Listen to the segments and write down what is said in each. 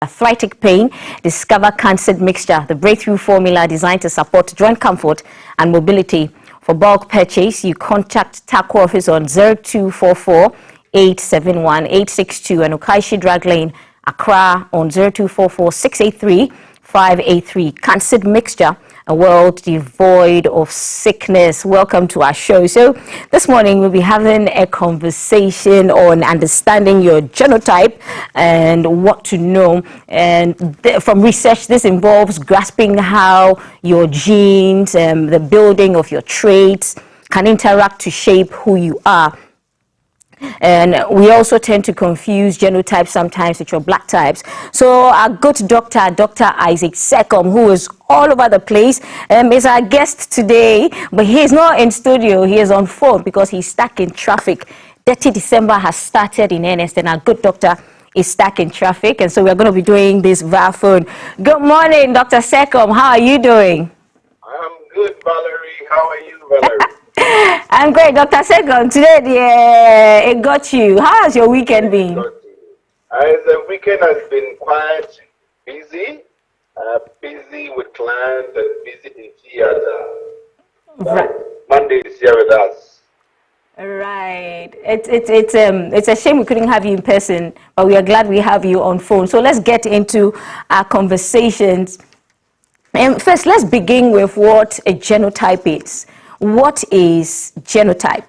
arthritic pain, discover cancer mixture, the breakthrough formula designed to support joint comfort and mobility. For bulk purchase, you contact TACO office on 0244 871 862 and Okaishi Drug Lane, Accra on 0244 683 583. Cancer mixture, a world devoid of sickness. Welcome to our show. So this morning we'll be having a conversation on understanding your genotype and what to know. And from research, this involves grasping how your genes, the building of your traits can interact to shape who you are. And we also tend to confuse genotypes sometimes with your blood types. So our good doctor, Dr. Isaac Sekom, who is all over the place, is our guest today. But he's not in studio, he is on phone because he's stuck in traffic. 30 December has started in earnest and our good doctor is stuck in traffic. And so we're going to be doing this via phone. Good morning, Dr. Sekom. How are you doing? I'm good, Valerie. How are you, Valerie? I'm great, Dr. Sekom. Today, it got you. How has your weekend been? The weekend has been quite busy. Busy with clients and busy in theater. Right. Monday is here with us. Right. It's a shame we couldn't have you in person, but we are glad we have you on phone. So let's get into our conversations. And first, let's begin with what a genotype is. What is genotype?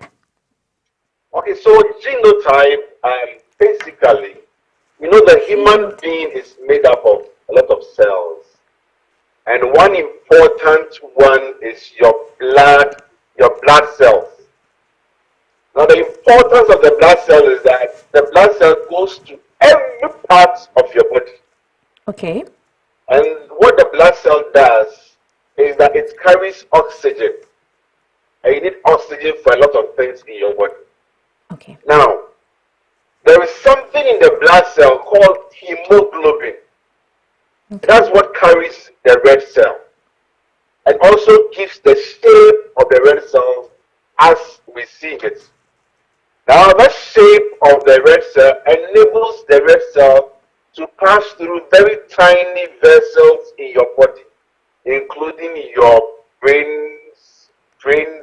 Okay, so genotype, basically, you know, the human being is made up of a lot of cells. And one important one is your blood cells. Now, the importance of the blood cell is that the blood cell goes to every part of your body. Okay. And what the blood cell does is that it carries oxygen. And you need oxygen for a lot of things in your body. Okay. Now, there is something in the blood cell called hemoglobin. Okay. That's what carries the red cell and also gives the shape of the red cell as we see it. Now, that shape of the red cell enables the red cell to pass through very tiny vessels in your body, including your brain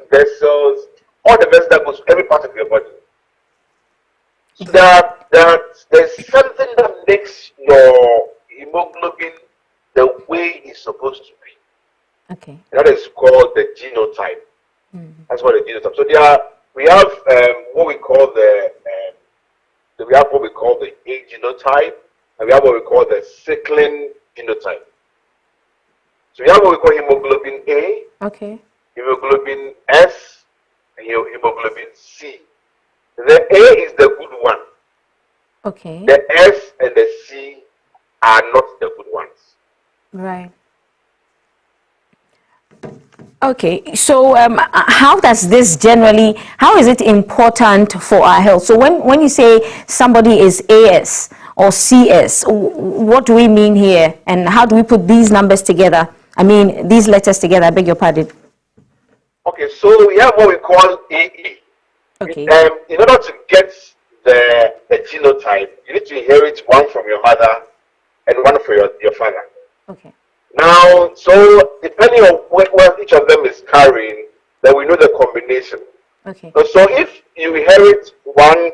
vessels, all the vessels that goes to every part of your body. So there's something that makes your hemoglobin the way it's supposed to be. Okay. That is called the genotype. That's what the genotype. So we have what we call the A genotype, and we have what we call the sickling genotype. So we have what we call hemoglobin A. Okay. Hemoglobin S and your hemoglobin C. The A is the good one. Okay. The S and the C are not the good ones. Right. Okay, so how does this how is it important for our health? So when you say somebody is AS or CS, what do we mean here? And how do we put these numbers together? I mean, these letters together, I beg your pardon. Okay, so we have what we call AA. Okay. In order to get the genotype, you need to inherit one from your mother and one from your father. Okay. Now, so depending on what each of them is carrying, then we know the combination. Okay. So if you inherit one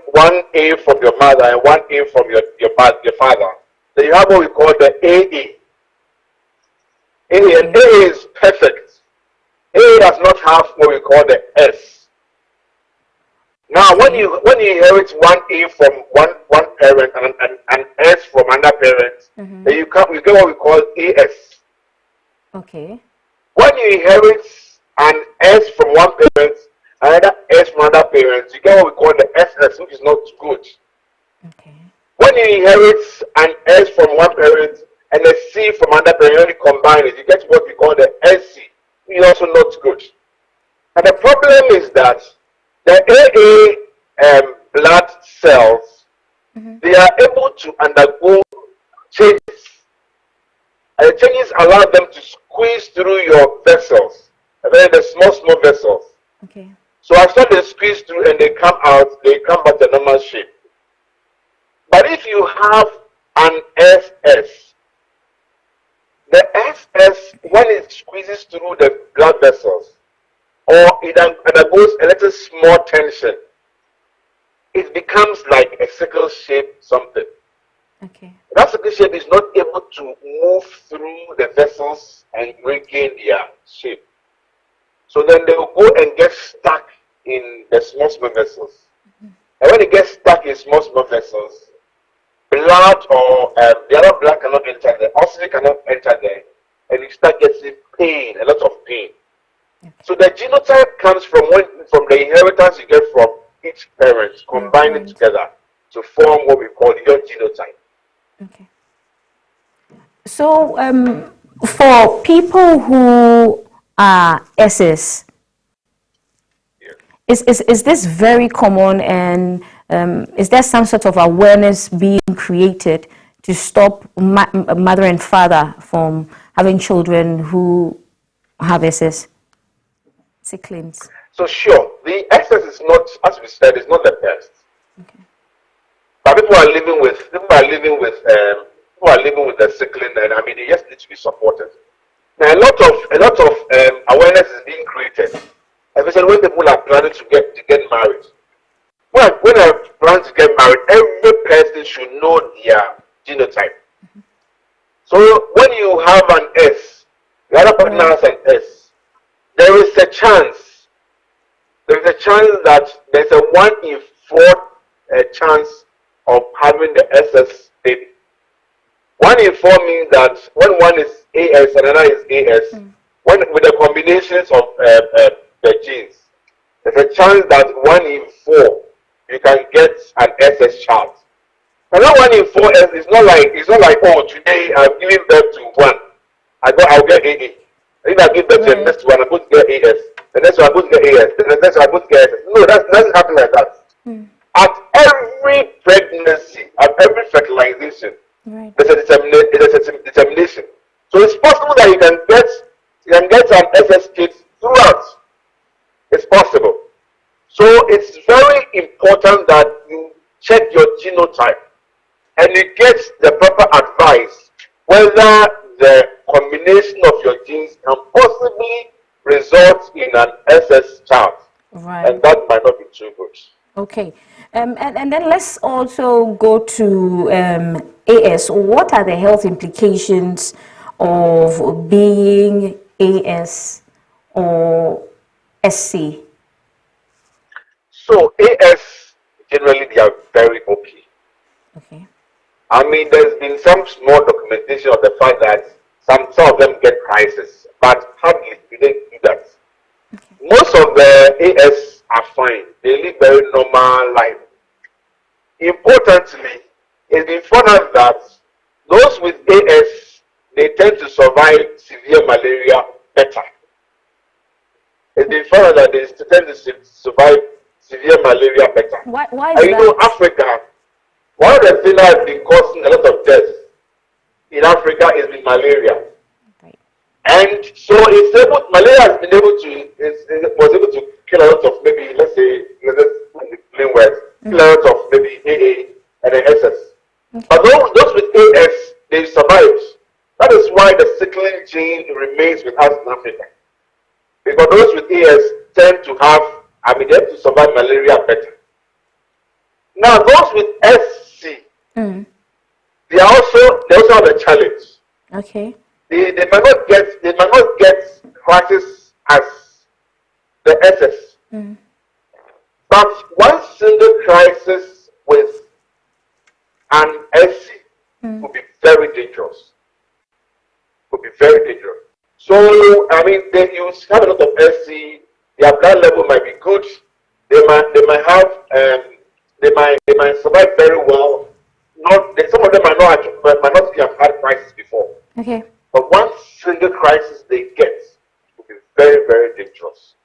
A from your mother and one A from your father, then you have what we call the AA. And AA is perfect. A does not have what we call the S. Now, when you inherit one A from one parent and an S from another parent, then you get what we call AS. Okay. When you inherit an S from one parent, another S from another parent, you get what we call the SS, which is not good. Okay. When you inherit an S from one parent and a C from another parent, when you combine it, you get what we call the SC. Is also not good. And the problem is that the AA blood cells, they are able to undergo changes. And the changes allow them to squeeze through your vessels, the small vessels. Okay. So after they squeeze through and they come out, they come back to normal shape. But if you have an SS. The SS, when it squeezes through the blood vessels, or it undergoes a little small tension, it becomes like a sickle shape something. Okay. That sickle shape is not able to move through the vessels and regain their shape. So then they will go and get stuck in the small vessels. And when it gets stuck in small vessels, blood or the other blood cannot enter there, oxygen cannot enter there, and you start getting pain, a lot of pain. Okay. So the genotype comes from the inheritance you get from each parent, combining together to form what we call your genotype. Okay. So for people who are S's, is this very common, and is there some sort of awareness being created to stop mother and father from having children who have SS? Siblings. So sure, the SS is not, as we said, is not the best. Okay. But people are living with the sickling, and I mean they just need to be supported. Now a lot of awareness is being created, especially when people are planning to get married. When I plan to get married, every person should know their genotype. Mm-hmm. So when you have an S, the other partner has an S, there is a chance that there's a 1 in 4 chance of having the SS baby. 1 in 4 means that when one is AS and another is AS, when with the combinations of the genes, there's a chance that 1 in 4 you can get an SS child. And that 1 in 4 S is not like oh, today I'm giving birth to 1, I'll get AA. If I give birth to the next one, I'm going to get AS. The next one I'm going to get AS. The next one I'm going to get SS. No, that doesn't happen like that. At every pregnancy, at every fertilization, there's a determination. So it's possible that you can get an SS kit throughout. It's possible. So it's very important that you check your genotype and you get the proper advice whether the combination of your genes can possibly result in an SS child. Right. And that might not be too good. Okay. And then let's also go to AS. What are the health implications of being AS or SC? So AS, generally they are very okay. Okay. I mean, there's been some small documentation of the fact that some of them get crisis, but hardly do they do that. Okay. Most of the AS are fine. They live very normal life. Importantly, it's been found out that those with AS, they tend to survive severe malaria better. It's been found out that they tend to survive severe malaria better. Why is that? You know, Africa, one of the things that has been causing a lot of deaths in Africa is the malaria. Right. And so malaria has been able to, was able to kill a lot of maybe, let's say, plain words, kill a lot of maybe AA and then SS. Okay. But those with AS, they survived. That is why the sickling gene remains with us in Africa. Because those with AS tend to have, they have to survive malaria better. Now, those with SC, they also have a challenge. Okay. They might not get crisis as the SS. But one single crisis with an SC would be very dangerous. So, you have a lot of SC, their blood level might be good, they might survive very well. Some of them might not have had crisis before. Okay. But one single crisis they get will be very, very dangerous.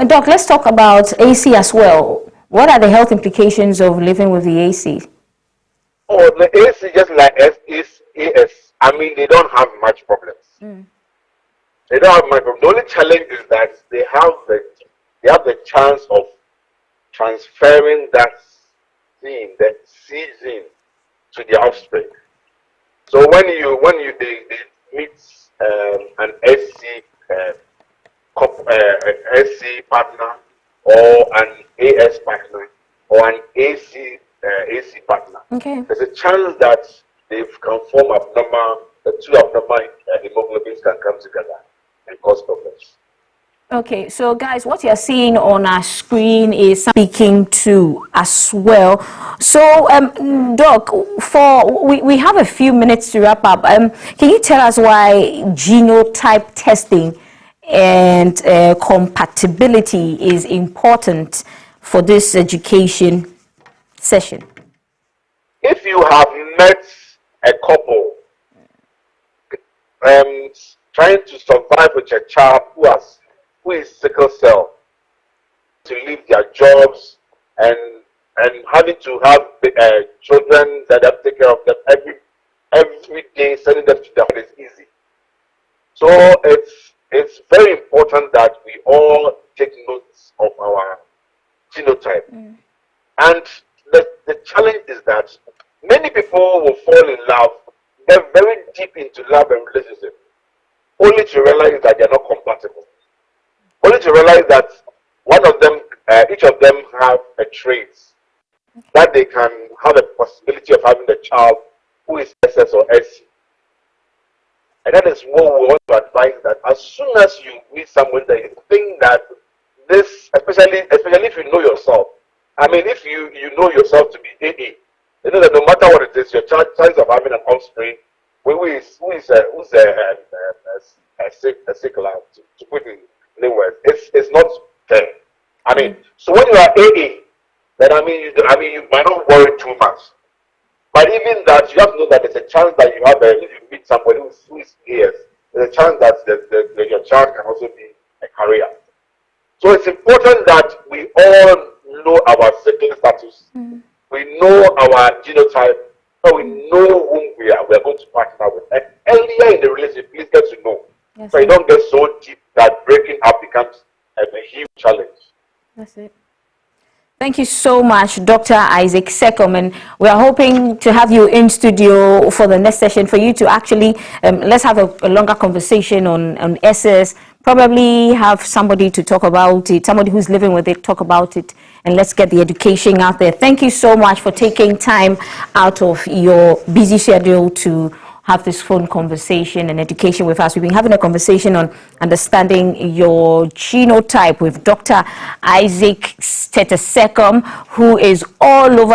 Doc, let's talk about AC as well. What are the health implications of living with the AC? Oh, the AC, just like AS, they don't have much problems. They don't have much problems. The only challenge is that they have the chance of transferring that gene, the C gene, to the offspring. So when they meet an SC partner or an AS partner or an AC partner, Okay. there's a chance that they can form abnormal, the two abnormal hemoglobins can come together and cause problems. Okay, so guys, what you're seeing on our screen is speaking to as well. So, Doc, we have a few minutes to wrap up. Can you tell us why genotype testing and compatibility is important for this education session? If you have met a couple trying to survive with a child who is sickle cell, to leave their jobs and having to have children that have to take care of them every day, sending them to the hospital is easy. So it's very important that we all take notes of our genotype. And the challenge is that many people will fall in love, they're very deep into love and relationship, only to realize that they're not compatible. Only to realize that each of them have a trait that they can have a possibility of having a child who is SS or SC. And that is what we want to advise, that as soon as you meet someone that you think that this, especially if you know yourself, I mean, if you know yourself to be AA, you know that no matter what it is, your chance of having an offspring who's a sickler, to put it in the words, it's not fair. I mean, so when you are AA, then you might not worry too much. But even that, you have to know that there's a chance that you have if you meet somebody who is AS, there's a chance that your child can also be a carrier. So it's important that we all know our sibling status. We know our genotype, and we know whom we are going to partner with. And earlier in the relationship, please get to know. Yes, so you don't get so deep that breaking up becomes a huge challenge. That's it. Thank you so much, Dr. Isaac Sekom, and we are hoping to have you in studio for the next session for you to actually, let's have a longer conversation on SS, probably have somebody to talk about it, somebody who's living with it, talk about it, and let's get the education out there. Thank you so much for taking time out of your busy schedule to have this phone conversation and education with us. We've been having a conversation on understanding your genotype with Dr. Isaac Sekom, who is all over